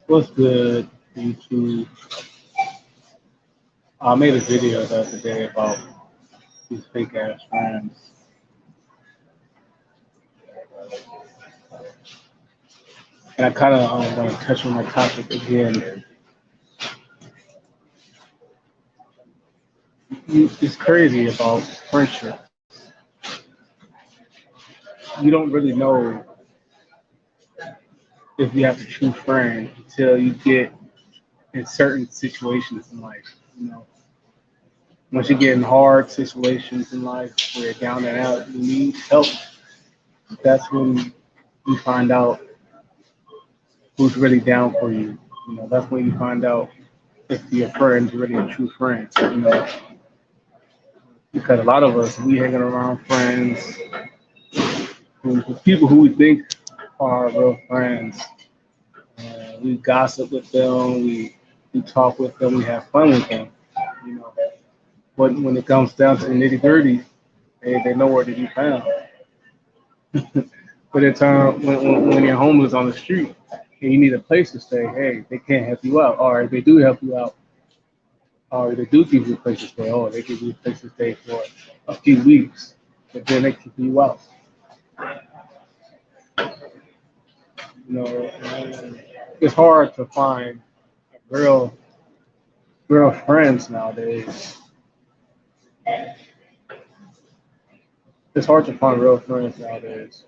What's good, YouTube? I made a video the other day about these fake ass friends, and I kind of want to touch on that topic again. It's crazy about friendships. You don't really know if you have a true friend until you get in certain situations in life. You know, once you get in hard situations in life where you're down and out, you need help. That's when you find out who's really down for you. You know, that's when you find out if your friend's really a true friend. You know, because a lot of us we hanging around friends, people who we think are real friends. We gossip with them, we talk with them, we have fun with them. You know, but when it comes down to the nitty gritty, they nowhere to be found. But in time, when you're homeless on the street and you need a place to stay, hey, they can't help you out. Or if they do help you out, or they do give you a place to stay, or they give you a place to stay for a few weeks, but then they kick you out. You know, it's hard to find real, real friends nowadays. It's hard to find real friends nowadays.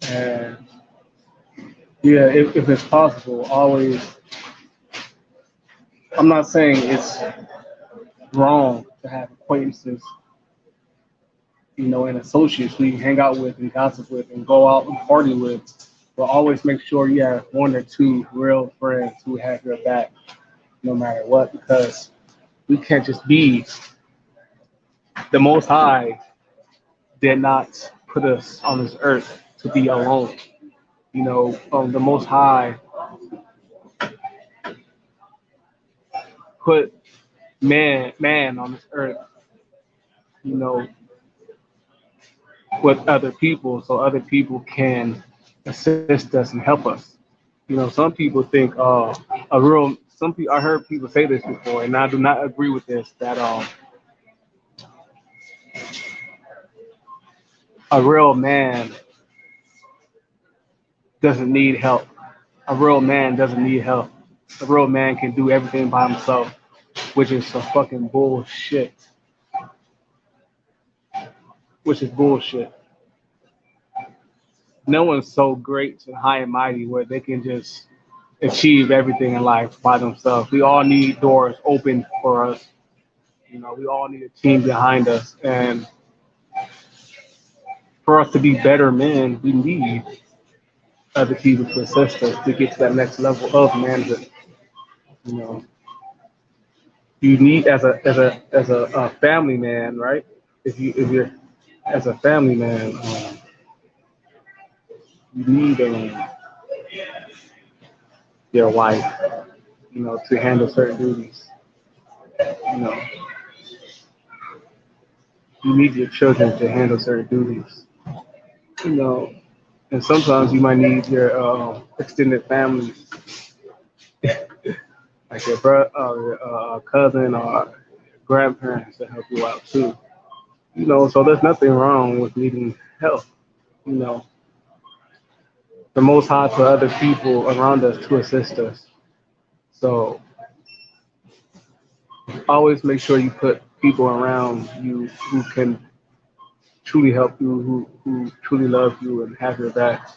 And yeah, if it's possible, always. I'm not saying it's wrong to have acquaintances, and associates who you can hang out with and gossip with and go out and party with. But always make sure you have one or two real friends who have your back no matter what, because we can't just be the Most High did not put us on this earth to be alone. The Most High put man on this earth, you know, with other people so other people can assist us and help us. Some people think some people I heard people say this before, and I do not agree with this, that a real man doesn't need help. A real man doesn't need help. A real man can do everything by himself, which is some fucking bullshit. Which is bullshit. No one's so great and high and mighty where they can just achieve everything in life by themselves. We all need doors open for us. We all need a team behind us. And for us to be better men, we need other people to assist us to get to that next level of manhood. You know, you need as a family man, right? If you're as a family man, you need your wife, to handle certain duties. You know, you need your children to handle certain duties. You know, and sometimes you might need your extended family, like your brother, your cousin, or grandparents to help you out too. So there's nothing wrong with needing help. You know, the Most High for other people around us to assist us. So always make sure you put people around you who can truly help you, who truly love you and have your back.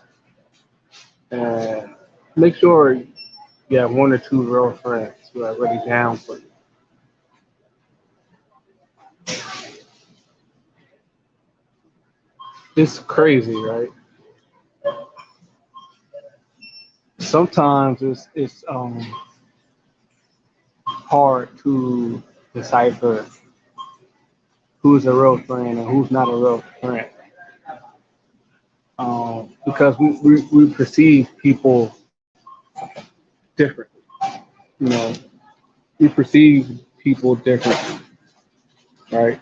And make sure you have one or two real friends who are really down for you. It's crazy, right? Sometimes it's hard to decipher who's a real friend and who's not a real friend. Because we perceive people differently. You know, we perceive people differently, right?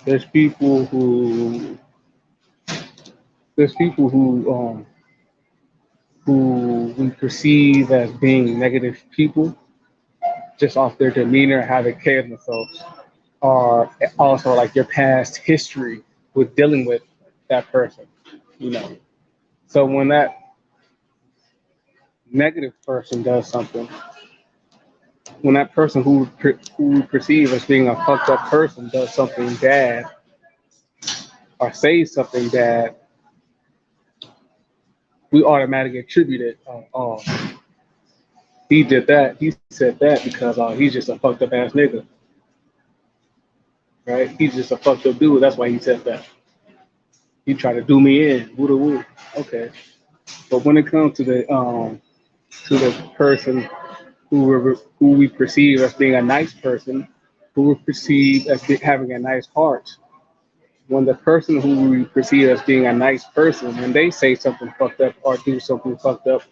There's people who there's people who who we perceive as being negative people just off their demeanor, how they carry themselves, or also like your past history with dealing with that person, you know. So when that negative person does something, when that person who we perceive as being a fucked up person does something bad or says something bad, we automatically attribute it. Oh, he did that. He said that because he's just a fucked up ass nigga, right? He's just a fucked up dude. That's why he said that. He tried to do me in. Woo woo. Okay. But when it comes to the person who we perceive as being a nice person, who we perceive as having a nice heart, when the person who we perceive as being a nice person, when they say something fucked up or do something fucked up,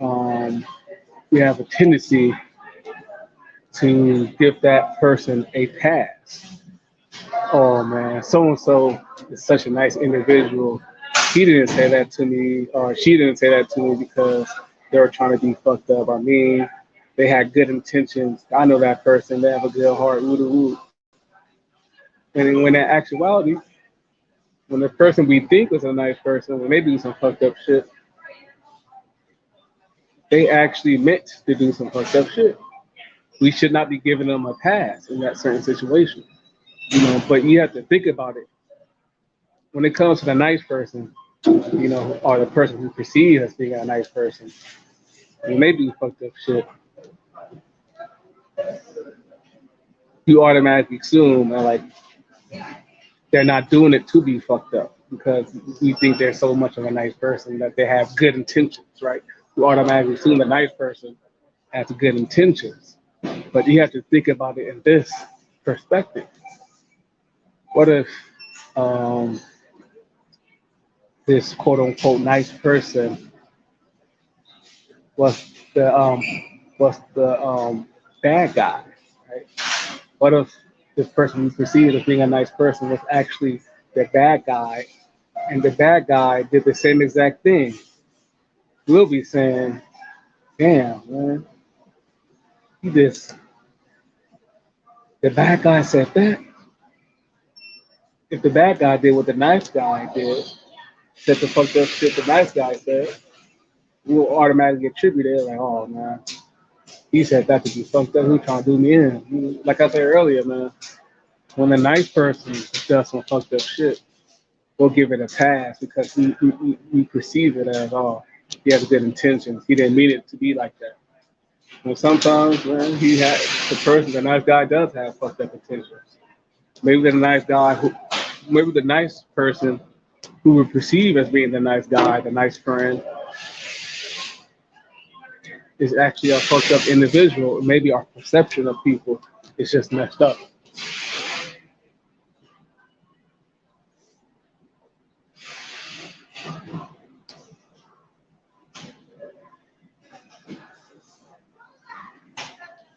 um, we have a tendency to give that person a pass. Oh man, so and so is such a nice individual. He didn't say that to me, or she didn't say that to me because they were trying to be fucked up. I mean, they had good intentions. I know that person. They have a good heart. Woo woo. And then when in actuality, when the person we think was a nice person, when they do some fucked up shit, they actually meant to do some fucked up shit. We should not be giving them a pass in that certain situation, you know. But you have to think about it when it comes to the nice person, you know, or the person who perceives as being a nice person. When they do fucked up shit, you automatically assume that like they're not doing it to be fucked up because we think they're so much of a nice person that they have good intentions, right? You automatically assume the nice person has good intentions. But you have to think about it in this perspective. What if um, this quote unquote nice person was the was the bad guy, right? What if this person we perceived as being a nice person was actually the bad guy, and the bad guy did the same exact thing? We'll be saying, "Damn, man, he just the bad guy said that." If the bad guy did what the nice guy did, said the fucked up shit the nice guy said, we'll automatically attribute it like, "Oh man, he said that to be fucked up. Who trying to do me in?" Like I said earlier, man, when a nice person does some fucked up shit, we'll give it a pass because we perceive it as, oh, he has good intentions. He didn't mean it to be like that. And sometimes, man, the nice guy does have fucked up intentions. Maybe the nice guy maybe the nice person who we perceive as being the nice guy, the nice friend, is actually a fucked up individual. Maybe our perception of people is just messed up.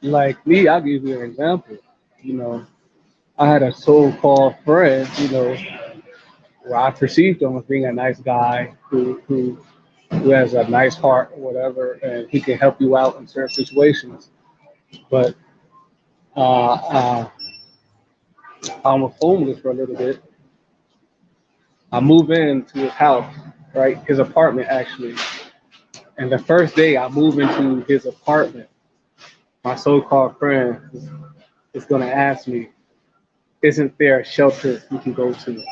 Like me, I'll give you an example. You know, I had a so-called friend, you know, where I perceived him as being a nice guy who has a nice heart or whatever, and he can help you out in certain situations. But uh, I was homeless for a little bit. I moved into his house, right, his apartment actually. And the first day I moved into his apartment, my so-called friend is going to ask me, "Isn't there a shelter we can go to?"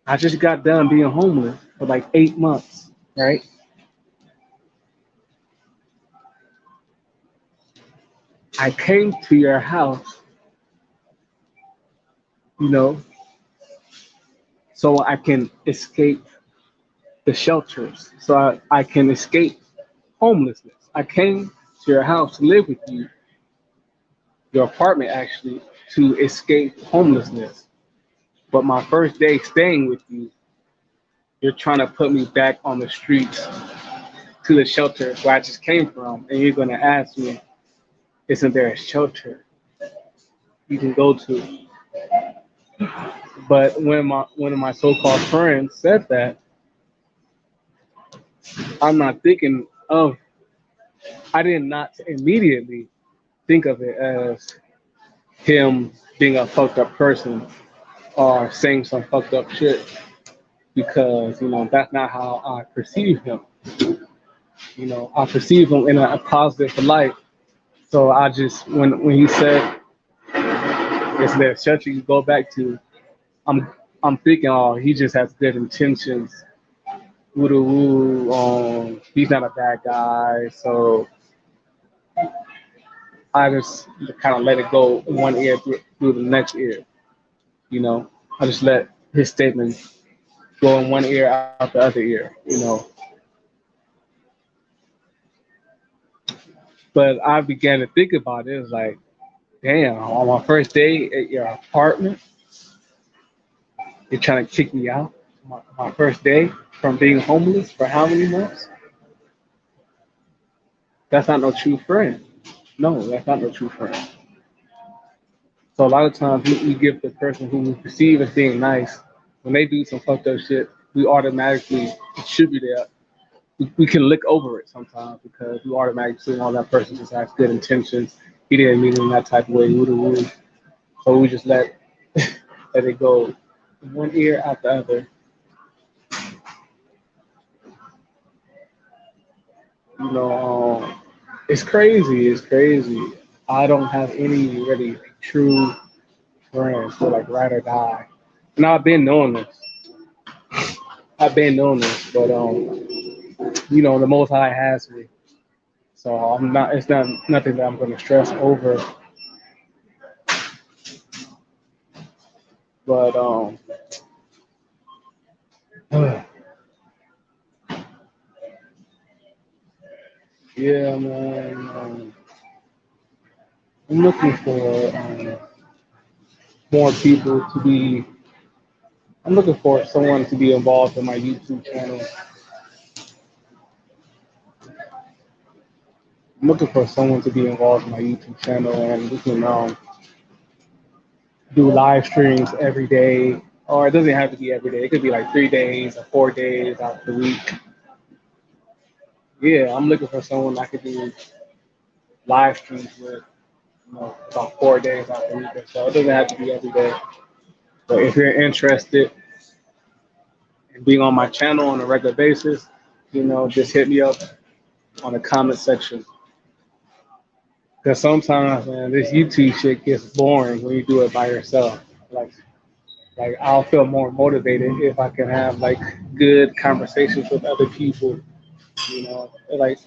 I just got done being homeless for like 8 months, right? I came to your house, you know, so I can escape the shelters, so I can escape homelessness. I came to your house to live with you, your apartment actually, to escape homelessness. But my first day staying with you, you're trying to put me back on the streets to the shelter where I just came from, and you're gonna ask me, "Isn't there a shelter you can go to?" But when one of my so-called friends said that, I'm not thinking of. I did not immediately think of it as him being a fucked up person or saying some fucked up shit because that's not how I perceive him. I perceive him in a positive light. So I just when he said it's that shelter you go back to, I'm I'm thinking, oh, he just has good intentions. Woo woo. He's not a bad guy. So I just kind of let it go one ear through the next ear. You know, I just let his statement go in one ear out the other ear. But I began to think about it. It's like, damn, on my first day at your apartment, you're trying to kick me out. My first day from being homeless for how many months? That's not no true friend. No, that's not no true friend. So a lot of times we give the person who we perceive as being nice, when they do some fucked up shit, we automatically attribute it. We can look over it sometimes because we automatically assume, oh, that person just has good intentions. He didn't mean it in that type of way. Woo woo. So we just let it go one ear out the other. You know, it's crazy. It's crazy. I don't have any really true friends who like ride or die. And I've been knowing this. I've been knowing this, but the Most High has me. So I'm not. It's not nothing that I'm going to stress over. But yeah, man. I'm looking for more people to be. I'm looking for someone to be involved in my YouTube channel. I'm looking for someone to be involved in my YouTube channel, and we can do live streams every day, or it doesn't have to be every day. It could be like 3 days or 4 days out of the week. Yeah, I'm looking for someone I could do live streams with, about 4 days out of the week or so. It doesn't have to be every day. But if you're interested in being on my channel on a regular basis, just hit me up on the comment section. Because sometimes, man, this YouTube shit gets boring when you do it by yourself. Like, like I'll feel more motivated if I can have like good conversations with other people. Like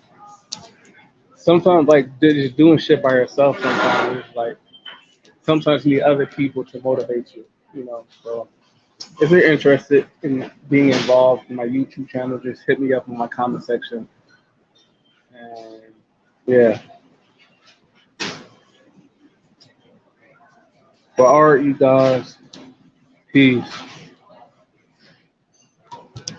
sometimes like just doing shit by yourself sometimes like sometimes you need other people to motivate you. So if you're interested in being involved in my YouTube channel, just hit me up in my comment section. And yeah, but all right, you guys, peace.